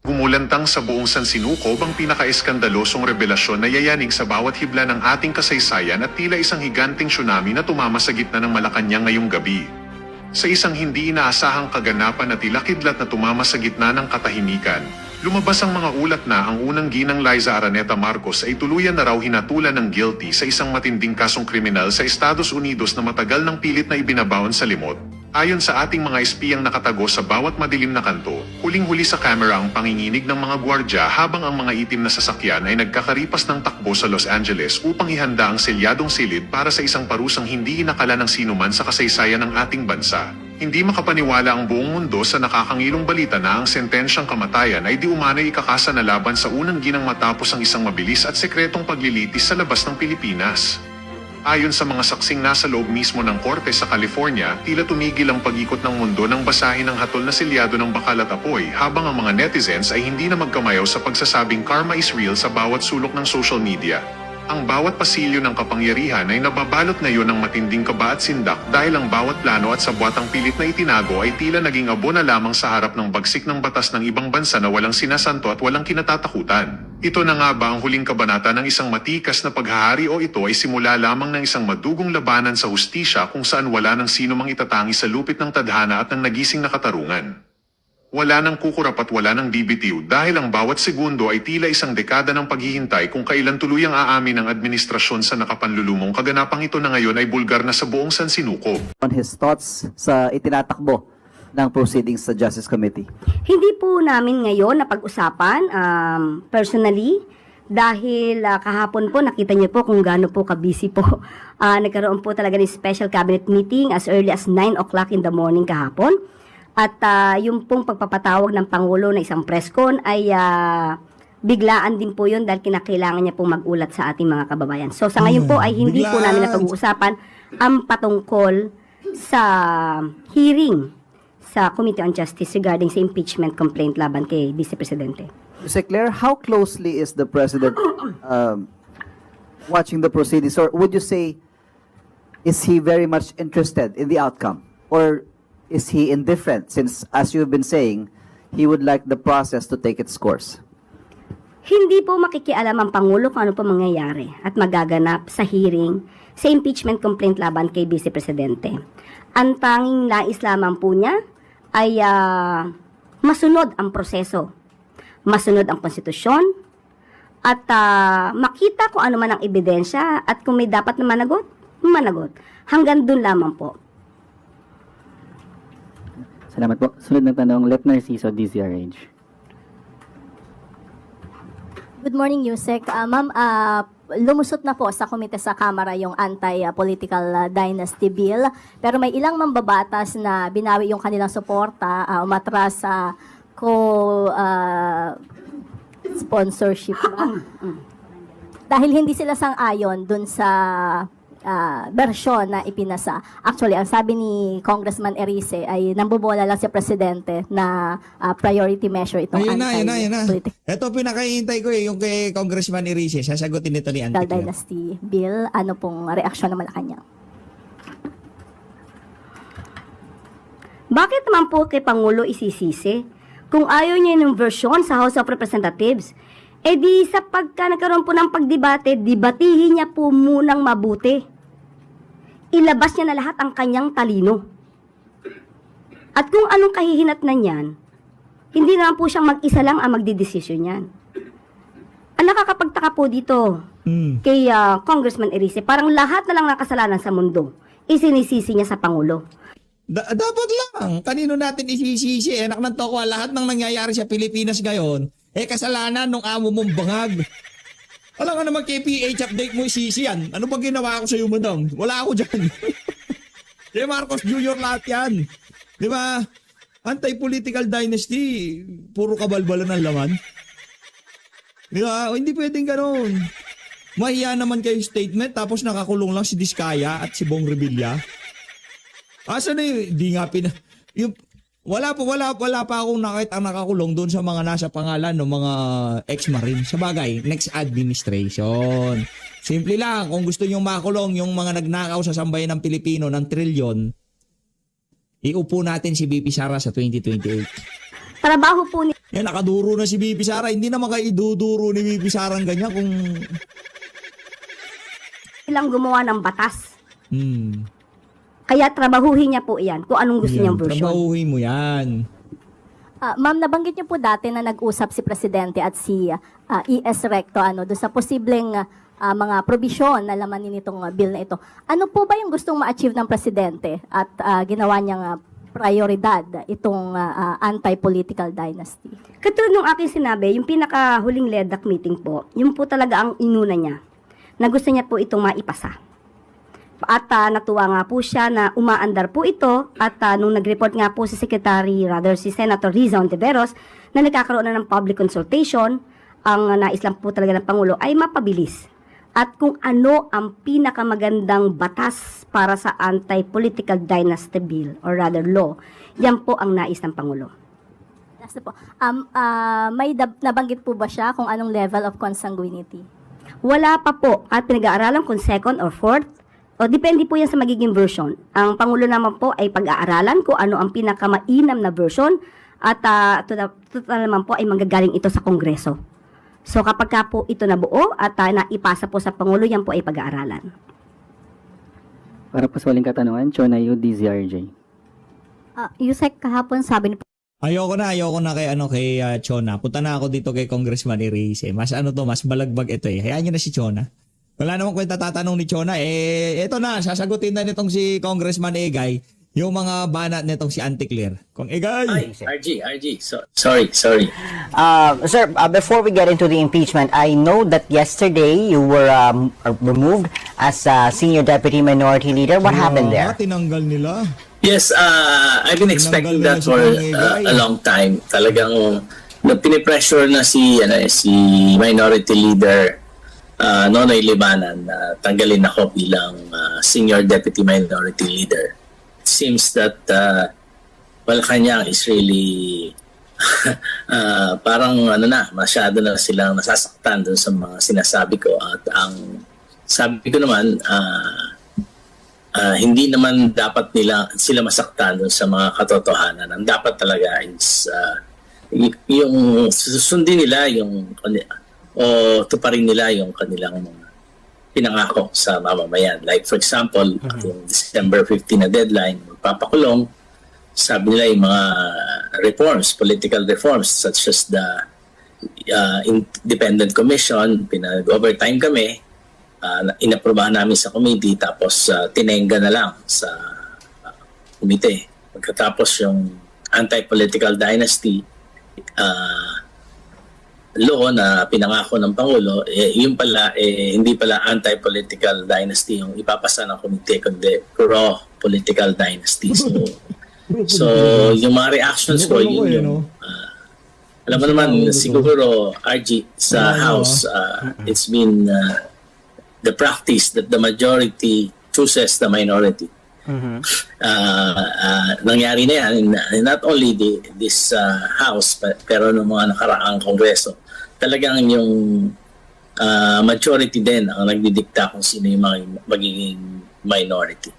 Gumulantang sa buong sansinukob ang pinaka-eskandalosong revelasyon na yayanig sa bawat hibla ng ating kasaysayan at tila isang higanting tsunami na tumama sa gitna ng Malacanang ngayong gabi. Sa isang hindi inaasahang kaganapan na tila kidlat na tumama sa gitna ng katahimikan, lumabas ang mga ulat na ang unang ginang Liza Araneta Marcos ay tuluyan na raw hinatulan ng guilty sa isang matinding kasong kriminal sa Estados Unidos na matagal ng pilit na ibinabaon sa limot. Ayon sa ating mga espiyang nakatago sa bawat madilim na kanto, huling-huli sa kamera ang panginginig ng mga gwardya habang ang mga itim na sasakyan ay nagkakaripas ng takbo sa Los Angeles upang ihanda ang selyadong silid para sa isang parusang hindi inakala ng sinuman sa kasaysayan ng ating bansa. Hindi makapaniwala ang buong mundo sa nakakangilong balita na ang sentensyang kamatayan ay di umano'y ikakasa na laban sa unang ginang matapos ang isang mabilis at sekretong paglilitis sa labas ng Pilipinas. Ayon sa mga saksing nasa loob mismo ng korte sa California, tila tumigil ang pag-ikot ng mundo nang basahin ang hatol na selyado ng bakal at apoy habang ang mga netizens ay hindi na magkamayaw sa pagsasabing karma is real sa bawat sulok ng social media. Ang bawat pasilyo ng kapangyarihan ay nababalot ngayon ng matinding kaba at sindak dahil ang bawat plano at sabwatang pilit na itinago ay tila naging abo na lamang sa harap ng bagsik ng batas ng ibang bansa na walang sinasanto at walang kinatatakutan. Ito na nga ba ang huling kabanata ng isang matikas na paghahari o ito ay simula lamang ng isang madugong labanan sa hustisya kung saan wala ng sino mang itatangi sa lupit ng tadhana at ng nagising na katarungan? Wala nang kukurap at wala nang bibitiw dahil ang bawat segundo ay tila isang dekada ng paghihintay kung kailan tuluyang aamin ng administrasyon sa nakapanlulumong kaganapang ito na ngayon ay bulgar na sa buong sansinukob. On his thoughts sa itinatakbo ng proceedings sa Justice Committee? Hindi po namin ngayon napag-usapan personally dahil kahapon po nakita niyo po kung gaano po ka-busy po. Nagkaroon po talaga ng special cabinet meeting as early as 9 o'clock in the morning kahapon. At yung pong pagpapatawag ng Pangulo na isang press con ay biglaan din po yun dahil kinakailangan niya pong magulat sa ating mga kababayan. So sa ngayon po ay hindi po namin napag-uusapan ang patungkol sa hearing sa Committee on Justice regarding sa impeachment complaint laban kay Vice Presidente. Ms. Claire, how closely is the President watching the proceedings? Or would you say, is he very much interested in the outcome? Or is he indifferent since, as you've been saying, he would like the process to take its course? Hindi po makikialam ang Pangulo kung ano po mangyayari at magaganap sa hearing sa impeachment complaint laban kay Vice Presidente. Ang tanging nais lamang po niya ay masunod ang proseso, masunod ang konstitusyon, at makita kung ano man ang ebidensya at kung may dapat na managot, managot. Hanggang dun lamang po. Salamat po. Sunod na tanong, Let Narciso, DZRH. Good morning, Yusek. Ma'am, lumusot na po sa komite sa Kamara yung anti-political dynasty bill. Pero may ilang mambabatas na binawi yung kanilang suporta, umatras sa co-sponsorship. Dahil hindi sila sang-ayon dun sa bersyon na ipinasa. Actually, ang sabi ni Congressman Erice ay nambobola lang si Presidente na priority measure itong anti-political ito pinakahihintay ko yung kay Congressman Erice. Sasagutin nito ni Auntie Claire. Dynasty bill. Ano pong reaksyon ng Malacanang? Bakit naman po kay Pangulo isisisi? Kung ayaw niya ng version sa House of Representatives, di sa pagka nagkaroon po ng pagdebate, debatihin niya po munang mabuti. Ilabas niya na lahat ang kanyang talino. At kung anong kahihinatnan niyan, hindi naman po siyang mag-isa lang ang magdidesisyon niyan. Ang nakakapagtaka po dito kay Congressman Erice, parang lahat na lang ng kasalanan sa mundo, isinisisi niya sa Pangulo. Dapat lang. Kanino natin isisisi? Anak ng toko, lahat ng nangyayari sa Pilipinas ngayon, kasalanan ng amo mong bangag. Alam nga naman KPH update mo isisi yan. Ano bang ginawa ko sa iyo, madam? Wala ako dyan. Di Marcos Jr. lahat yan. Di ba? Anti-political dynasty, puro kabalbalan ng laman. Di ba? Hindi pwedeng ganoon. Mahiya naman kayo statement tapos nakakulong lang si Diskaya at si Bong Revilla. Asa na yun? Di nga wala pa akong nakita ang nakakulong doon sa mga nasa pangalan ng mga ex-marine. Sa bagay, next administration. Simple lang, kung gusto nyo makulong yung mga nagnakaw sa sambayan ng Pilipino ng trilyon, iupo natin si BP Sara sa 2028. Trabaho po ni Yan, nakaduro na si BP Sara. Hindi naman kayo iduduro ni BP Sara ang ganyan kung... Silang gumawa ng batas. Hmm. Kaya trabahuhin niya po iyan kung anong gusto Yan, niyang version. trabahuhin mo yan. Ma'am, nabanggit niyo po dati na nag-usap si Presidente at si ES Recto doon sa posibleng mga probisyon na laman nitong bill na ito. Ano po ba yung gustong ma-achieve ng Presidente at ginawa niyang prioridad itong anti-political dynasty? Katulad ng aking sinabi, yung pinakahuling LEDAC meeting po, yung po talaga ang inuna niya, na gusto niya po itong maipasa. At natuwa nga po siya na umaandar po ito at nung nag-report nga po si si Senator Riza Ontiveros na nagkakaroon na ng public consultation, ang nais lang po talaga ng Pangulo ay mapabilis. At kung ano ang pinakamagandang batas para sa anti-political dynasty bill or rather law, yan po ang nais ng Pangulo. Last na po. May nabanggit po ba siya kung anong level of consanguinity? Wala pa po at pinag-aaralan kung second or fourth. O depende po yan sa magiging version. Ang Pangulo naman po ay pag-aaralan kung ano ang pinakamainam na version at total naman po ay manggagaling ito sa Kongreso. So kapag ka po ito nabuo at naipasa po sa Pangulo, yan po ay pag-aaralan. Para po sa waling katanungan, Chona Yu, DZRJ. Yusek, kahapon sabi ni Ayoko na kay Chona. Punta na ako dito kay Congressman Erice. Mas mas balagbag ito eh. Hayaan niyo na si Chona. Wala namang kwenta tatanong ni Chona. Ito na, sasagutin na nitong si Congressman Egay yung mga banat nitong si Auntie Claire. Kung Egay! RG. Sorry. Sir, before we get into the impeachment, I know that yesterday you were removed as Senior Deputy Minority Leader. What happened there? Tinanggal nila. Yes, I've been expecting that for a long time. Talagang pinipressure na si Minority Leader Nonoy Libanan na tanggalin ako bilang Senior Deputy Minority Leader. It seems that Malacanang is really parang masyado na silang nasasaktan dun sa mga sinasabi ko at ang sabi ko naman hindi naman dapat sila masaktan dun sa mga katotohanan. Ang dapat talaga is yung susundin nila o tuparin nila yung kanilang pinangako sa mamamayan. Like for example, yung December 15 na deadline, magpapakulong, sabi nila yung mga reforms, political reforms such as the Independent Commission, pinag-overtime kami, inaprobahan namin sa committee, tapos tinengga na lang sa committee. Pagkatapos yung anti-political dynasty law na pinangako ng Pangulo, yun pala, hindi pala anti-political dynasty yung ipapasa ng komite, kundi pro-political dynasty. So yung mga reactions ko, yun yung, alam mo naman, siguro, RG, sa House, it's been the practice that the majority chooses the minority. Nangyari na yan, not only this House, pero ng mga nakaraang Kongreso. Talagang yung majority din ang nagdidikta kung sino yung magiging minority.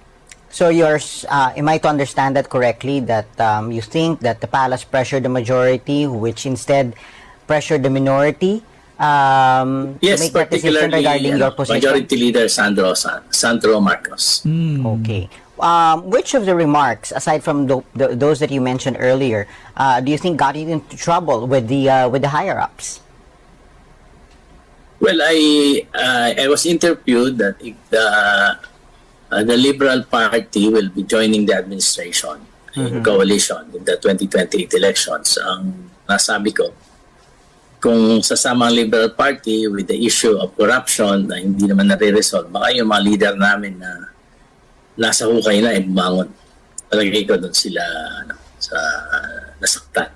So am I to understand that correctly, that you think that the palace pressured the majority, which instead pressured the minority to Yes, make that decision particularly regarding your position? Majority Leader Sandro Marcos. Okay. Which of the remarks, aside from those that you mentioned earlier, do you think got you into trouble with the higher-ups? Well, I was interviewed that if the Liberal Party will be joining the administration in coalition in the 2028 elections. Ang nasabi ko, kung sasama ang Liberal Party with the issue of corruption na hindi naman nare-resolve, baka yung mga leader namin na nasa hukay na bumangon. Talagay ko doon sila nasaktan.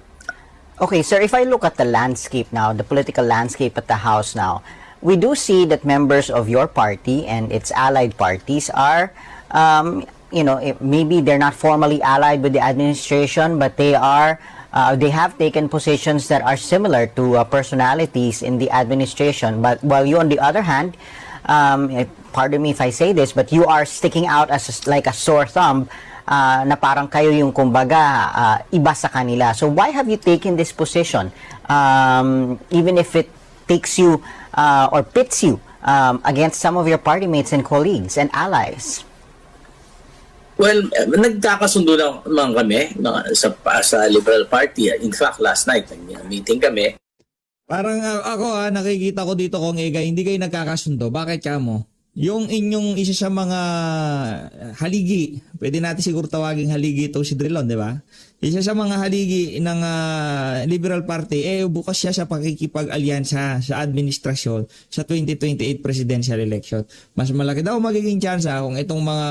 Okay, sir, if I look at the landscape now, the political landscape at the House now, we do see that members of your party and its allied parties are, maybe they're not formally allied with the administration, but they have taken positions that are similar to personalities in the administration. But while you, on the other hand, pardon me if I say this, but you are sticking out as like a sore thumb, na parang kayo yung kumbaga iba sa kanila. So why have you taken this position even if it takes you or pits you against some of your party mates and colleagues and allies? Well, nagkakasundo naman kami sa Liberal Party. In fact, last night, meeting kami. Parang ako nakikita ko dito kung Ega, hindi kayo nagkakasundo. Bakit ka mo? Yung inyong isa sa mga haligi, pwede natin siguro tawaging haligi ito si Drilon, di ba? Isa sa mga haligi ng Liberal Party, bukas siya sa pakikipag-alyansa sa administrasyon sa 2028 presidential election. Mas malaki daw magiging tsansa kung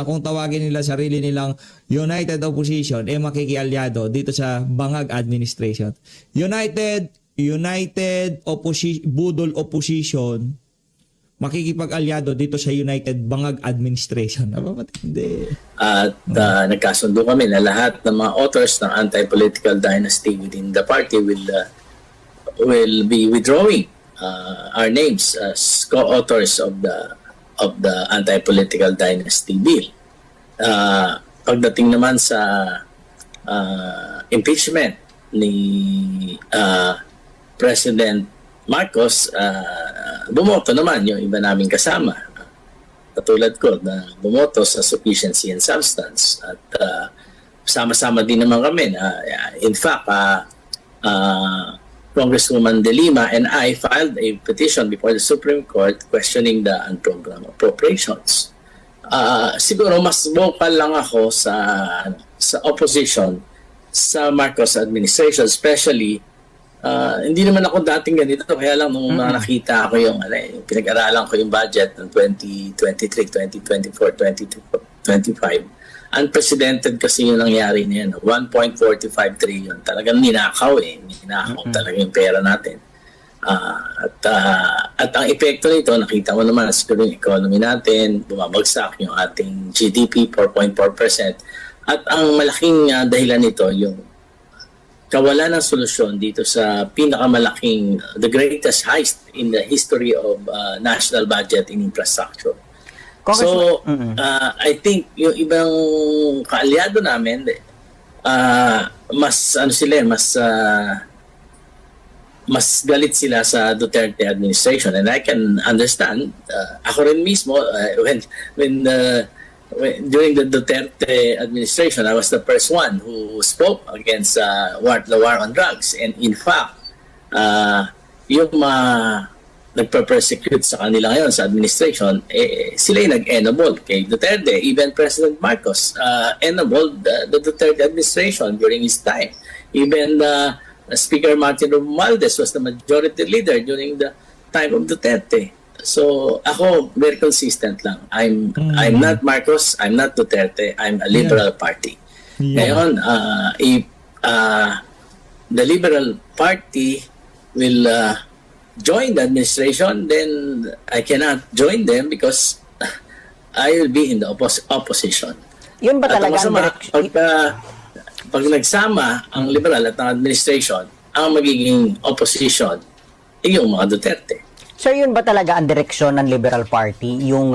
kung tawagin nila sarili nilang United Opposition, makikialyado dito sa Bangag Administration. United Budol Opposition, makikipag-alyado dito sa United Bangag Administration. Hindi. At nagkasundo kami na lahat ng mga authors ng anti-political dynasty within the party will be withdrawing our names as co-authors of the anti-political dynasty bill. Pagdating naman sa impeachment ni President Marcos, bumoto naman yung iba naming kasama. Katulad ko na bumoto sa sufficiency and substance. At sama-sama din naman kami. In fact, Congresswoman De Lima and I filed a petition before the Supreme Court questioning the unprogrammed appropriations. Siguro mas vocal lang ako sa opposition sa Marcos administration, especially hindi naman ako dating ganito, kaya lang nung nakita ko yung pinag-aralan ko yung budget ng 2023, 2024, 2025, unprecedented kasi yung nangyari na yan. 1.45 trillion. Talagang ninakaw Ninakaw talaga yung pera natin. At ang epekto nito, nakita mo naman, siguro yung economy natin, bumabagsak yung ating GDP, 4.4%. At ang malaking dahilan nito, yung kawalan ng solusyon dito sa pinakamalaking, the greatest heist in the history of national budget in infrastructure. So, I think yung ibang kaalyado namin, mas galit sila sa Duterte administration, and I can understand. Ako rin mismo, during the Duterte administration, I was the first one who spoke against the war on drugs. And in fact, yung nagpa-persecute sa kanila ngayon sa administration, sila yung nag-enable kay Duterte. Even President Marcos enabled the Duterte administration during his time. Even Speaker Martin Romualdez was the majority leader during the time of Duterte. So ako very consistent lang. I'm not Marcos, I'm not Duterte, I'm a liberal party. Ngayon, if the Liberal Party will join the administration, then I cannot join them because I will be in the opposition. Yun ba talaga ang pag nagsama ang liberal at ang administration, ang magiging opposition ay yung mga Duterte. Sir, yun ba talaga ang direksyon ng Liberal Party, yung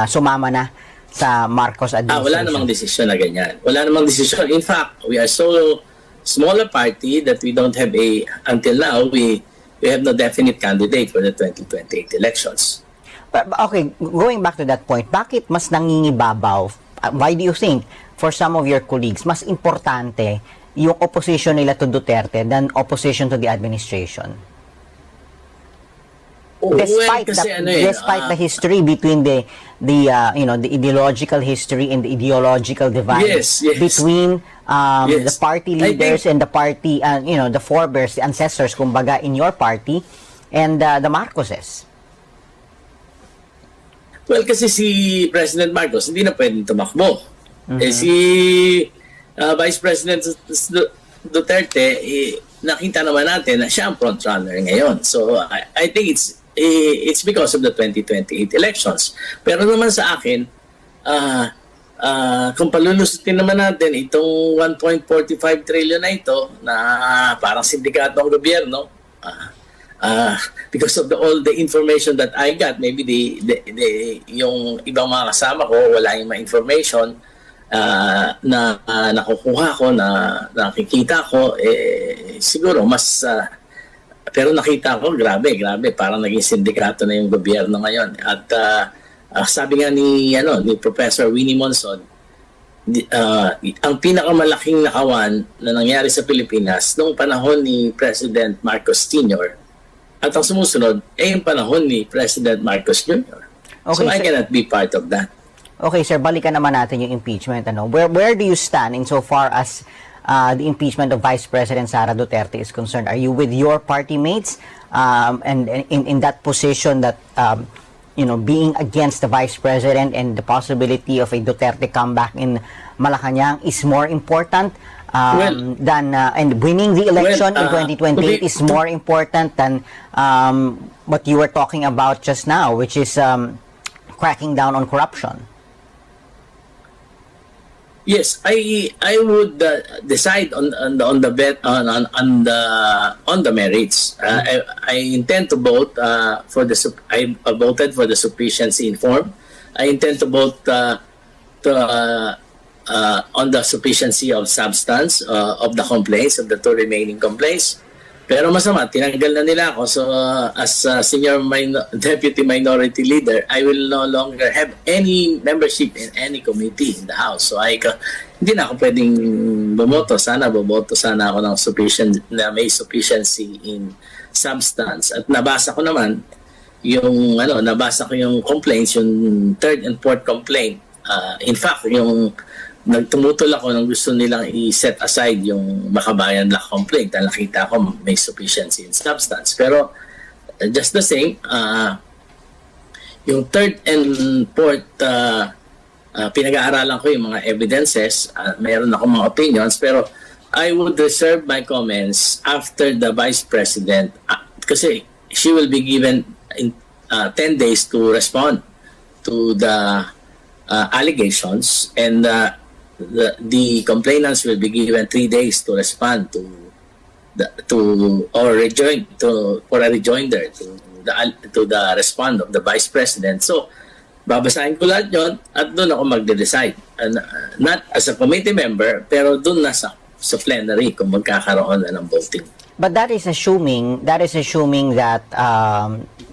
sumama na sa Marcos administration? Wala namang desisyon na ganyan. Wala namang desisyon. In fact, we are so smaller party that we don't have until now, we have no definite candidate for the 2028 elections. Okay, going back to that point, bakit mas nangingibabaw? Why do you think, for some of your colleagues, mas importante yung opposition nila to Duterte than opposition to the administration? Despite the history between the ideological history and the ideological divide between the party leaders and the party the forebears, the ancestors kumbaga in your party and the Marcoses. Well, kasi si President Marcos hindi na pwedeng tumakbo. Si Vice President Duterte, nakita naman natin na siya ang frontrunner ngayon. So I think it's because of the 2028 elections. Pero naman sa akin, kung palulusutin naman natin itong 1.45 trillion na ito na parang sindikato ng gobyerno, because of all the information that I got, maybe yung ibang mga kasama ko wala yung mga information, nakukuha ko, na nakikita ko, siguro mas pero nakita ko, grabe, parang naging sindikato na yung gobyerno ngayon. At sabi nga ni Professor Winnie Monson, ang pinakamalaking nakawan na nangyari sa Pilipinas noong panahon ni President Marcos Sr. at ang sumusunod ay yung panahon ni President Marcos Jr. Okay, So I sir. cannot be part of that. Okay, sir, balikan naman natin yung impeachment. Where do you stand insofar as the impeachment of Vice President Sara Duterte is concerned? Are you with your party mates and in that position that being against the Vice President and the possibility of a Duterte comeback in Malacanang is more important than and winning the election in 2028 is more important than what you were talking about just now, which is cracking down on corruption? Yes, I would decide on the merits. I intend to vote I voted for the sufficiency in form. I intend to vote on the sufficiency of substance of the complaints, of the 2 remaining complaints. Pero masama, tinanggal na nila ako. So as senior deputy minority leader, I will no longer have any membership in any committee in the House. So hindi na ako pwedeng bumoto. Boboto sana ako ng may sufficiency in substance. At nabasa ko naman yung complaints, yung 3rd and 4th complaint. In fact, yung nagtumutol ako nang gusto nilang i-set aside yung Makabayan Law complaint. Nakita ko may sufficiency in substance. Pero just the same, yung 3rd and 4th, pinag-aaralan ko yung mga evidences. Mayroon ako mga opinions, pero I would reserve my comments after the Vice President kasi she will be given 10 days to respond to the allegations, and the complainants will be given 3 days to respond for a rejoinder to the respond of the Vice President. So babasahin ko lahat yun at doon ako magde-decide. Not as a committee member, pero doon na sa plenary kung magkakaroon na ng voting. But that is assuming that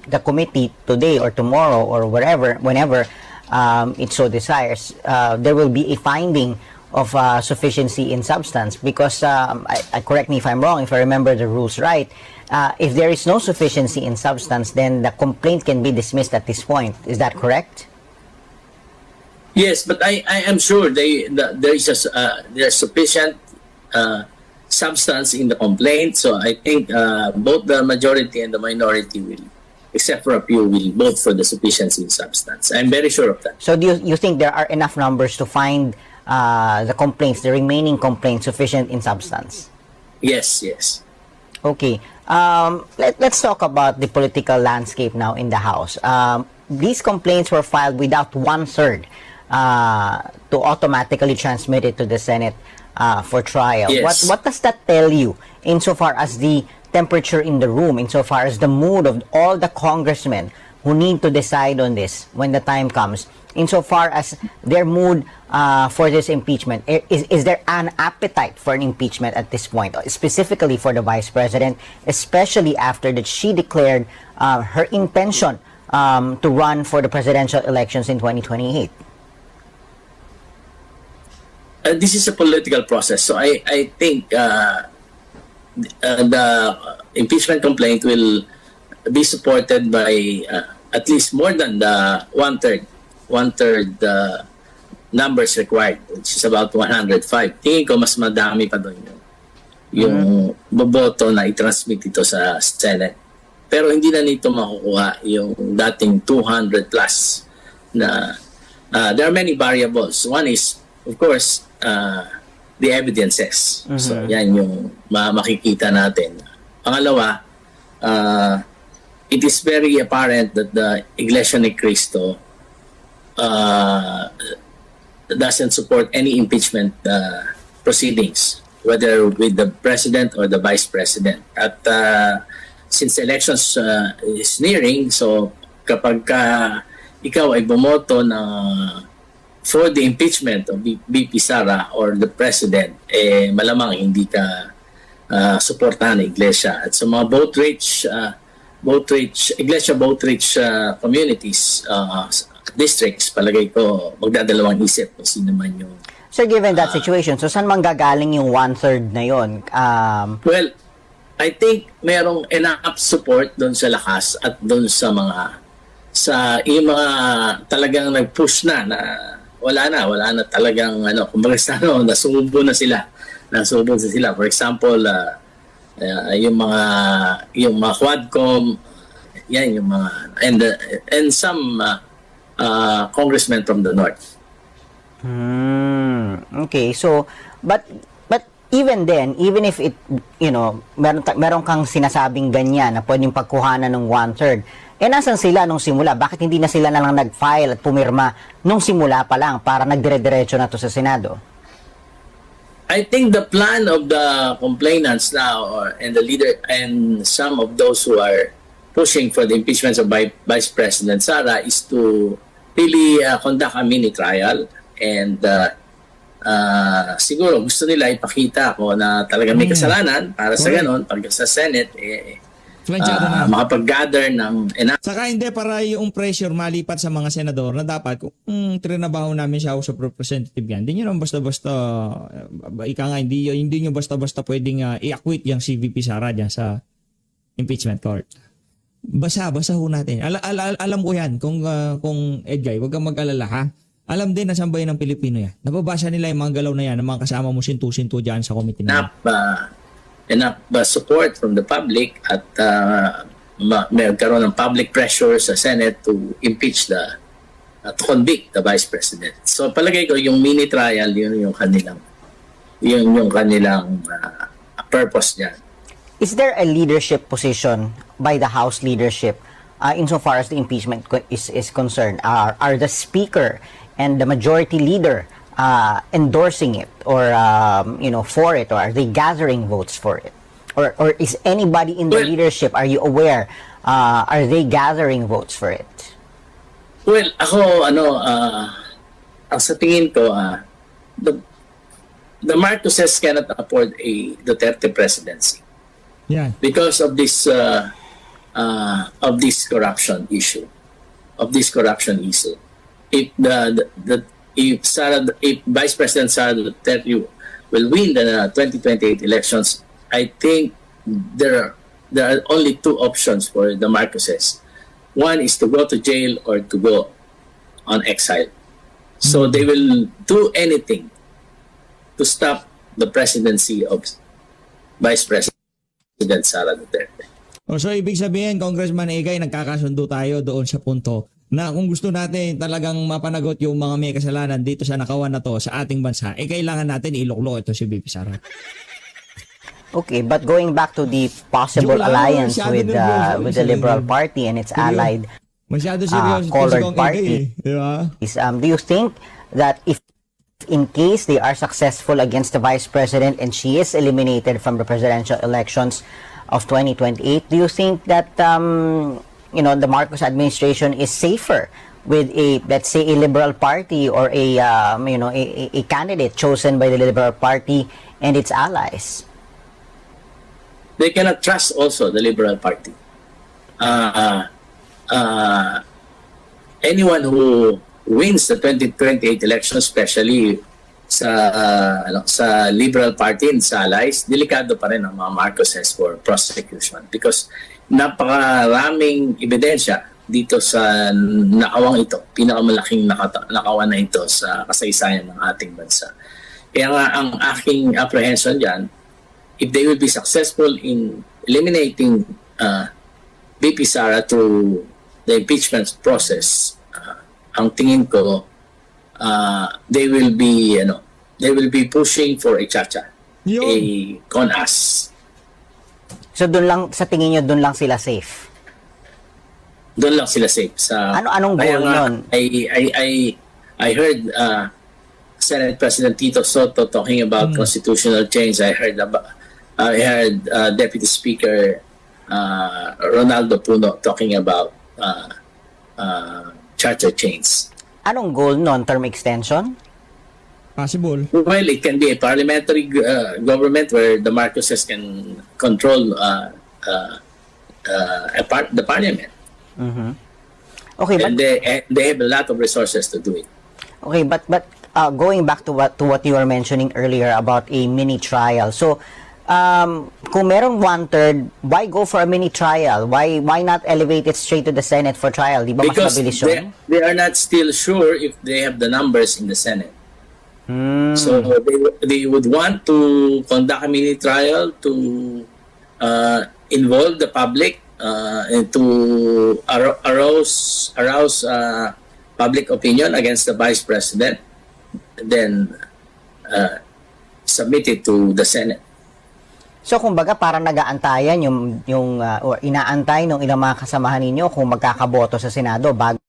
the committee today or tomorrow or whenever it so desires, there will be a finding of sufficiency in substance, because I correct me if I'm wrong, if I remember the rules right, if there is no sufficiency in substance, then the complaint can be dismissed at this point. Is that correct? Yes, but I am sure there's sufficient substance in the complaint. So I think both the majority and the minority will, except for a few, will vote for the sufficiency in substance. I'm very sure of that. So do you think there are enough numbers to find the remaining complaints sufficient in substance? Yes. Okay. Let's talk about the political landscape now in the House. These complaints were filed without 1/3 to automatically transmit it to the Senate for trial. Yes. What does that tell you insofar as the temperature in the room, insofar as the mood of all the congressmen who need to decide on this when the time comes, insofar as their mood for this impeachment? Is there an appetite for an impeachment at this point, specifically for the Vice President, especially after that she declared her intention to run for the presidential elections in 2028? This is a political process. So I think the impeachment complaint will be supported by at least more than the one-third numbers required, which is about 105. Tingin ko mas madami pa doon yung boboto na i-transmit ito sa Senate. Pero hindi na nito makukuha yung dating 200 plus na there are many variables. One is, of course, the evidences. So yan yung makikita natin. Pangalawa, it is very apparent that the Iglesia ni Cristo doesn't support any impeachment proceedings, whether with the President or the Vice President. At since elections is nearing, so kapag ikaw ay bumoto na for the impeachment of BP Sara or the President, malamang hindi ka suportahan ng Iglesia. At sa mga Iglesia vote-rich communities, districts, palagay ko, magdadalawang isip kung sino man yung... So given that situation, so saan manggagaling yung 1/3 na yon? Well, I think merong enough support doon sa lakas at doon sa yung mga talagang nag-push na wala na talagang kumbaga nasubo na sila. For example, yung mga Quadcom, yan yung mga and some congressmen from the north. Okay, so but even then, even if it, meron kang sinasabing ganyan na pwedeng pagkuhanan ng 1/3, nasan sila nung simula? Bakit hindi na sila na lang nag-file at pumirma nung simula pa lang para nagdire-diretso na to sa Senado? I think the plan of the complainants now and the leader and some of those who are pushing for the impeachment of Vice President Sara is to really conduct a mini trial and siguro gusto nila ipakita ko na talaga may kasalanan para sa ganon pag sa Senate makapag-gather ng enough. Saka hindi para yung pressure malipat sa mga senador na dapat kung trinabaho namin siya House of Representative yan. Hindi nyo naman basta-basta hindi nyo basta-basta pwedeng i-acquit yung si VP Sara dyan sa impeachment court. Basa ho natin. Alam ko yan kung Edgay, huwag kang mag-alala ha. Alam din na sambayan ng Pilipino yan. Nababasa nila yung mga galaw na yan ng mga kasama mo sintu-sintu dyan sa committee na enough support from the public at magkaroon ng public pressure sa Senate to impeach to convict the Vice President. So palagay ko yung mini trial yun yung kanilang purpose niyan. Is there a leadership position by the House leadership insofar as the impeachment is concerned? Are the Speaker and the Majority Leader endorsing it or for it, or are they gathering votes for it, or is anybody in the leadership, are you aware, are they gathering votes for it? Well, ako ang sa tingin ko the Marcoses cannot afford a Duterte presidency because of this corruption issue. If Vice President Sara Duterte will win the 2028 elections, I think there are only two options for the Marcoses. One is to go to jail or to go on exile. So they will do anything to stop the presidency of Vice President Sara Duterte. So ibig sabihin, Congressman Egay, nagkakasundo tayo doon sa punto na kung gusto natin talagang mapanagot yung mga may kasalanan dito sa nakawan na to sa ating bansa, kailangan natin iluklo ito si VP Sara. Okay, but going back to the possible alliance with the Liberal Party and its allied colored party, do you think that if in case they are successful against the Vice President and she is eliminated from the presidential elections of 2028, do you think that the Marcos administration is safer with let's say a Liberal Party or a candidate chosen by the Liberal Party and its allies? They cannot trust also the Liberal Party. Anyone who wins the 2028 election, especially sa Liberal Party and sa allies, delikado pa rin ang mga Marcoses for prosecution because napakaraming ebidensya dito sa nakawang ito, pinakamalaking nakawan na ito sa kasaysayan ng ating bansa. Kaya nga ang aking apprehension dyan, if they will be successful in eliminating VP Sara through the impeachment process, ang tingin ko, they will be pushing for a chacha, a con-ass. So doon lang, sa tingin nyo, doon lang sila safe? Doon lang sila safe. Anong goal nun? I heard Senate President Tito Soto talking about constitutional change. I heard Deputy Speaker Ronaldo Puno talking about charter change. Anong goal nun? Term extension? Possible. Well, it can be a parliamentary government where the Marcoses can control the parliament. Okay, but And they have a lot of resources to do it. okay, but going back to what you were mentioning earlier about a mini trial. So, kung merong 1/3, why go for a mini trial? Why not elevate it straight to the Senate for trial? Di ba mas Because mabilis yun? they are not still sure if they have the numbers in the Senate. So they would want to conduct a mini trial to involve the public and to arouse public opinion against the vice president, then submit it to the Senate. So kumbaga parang nag-aantayan yung or inaantay ng ilang mga kasamahan ninyo kung magkakaboto sa Senado bago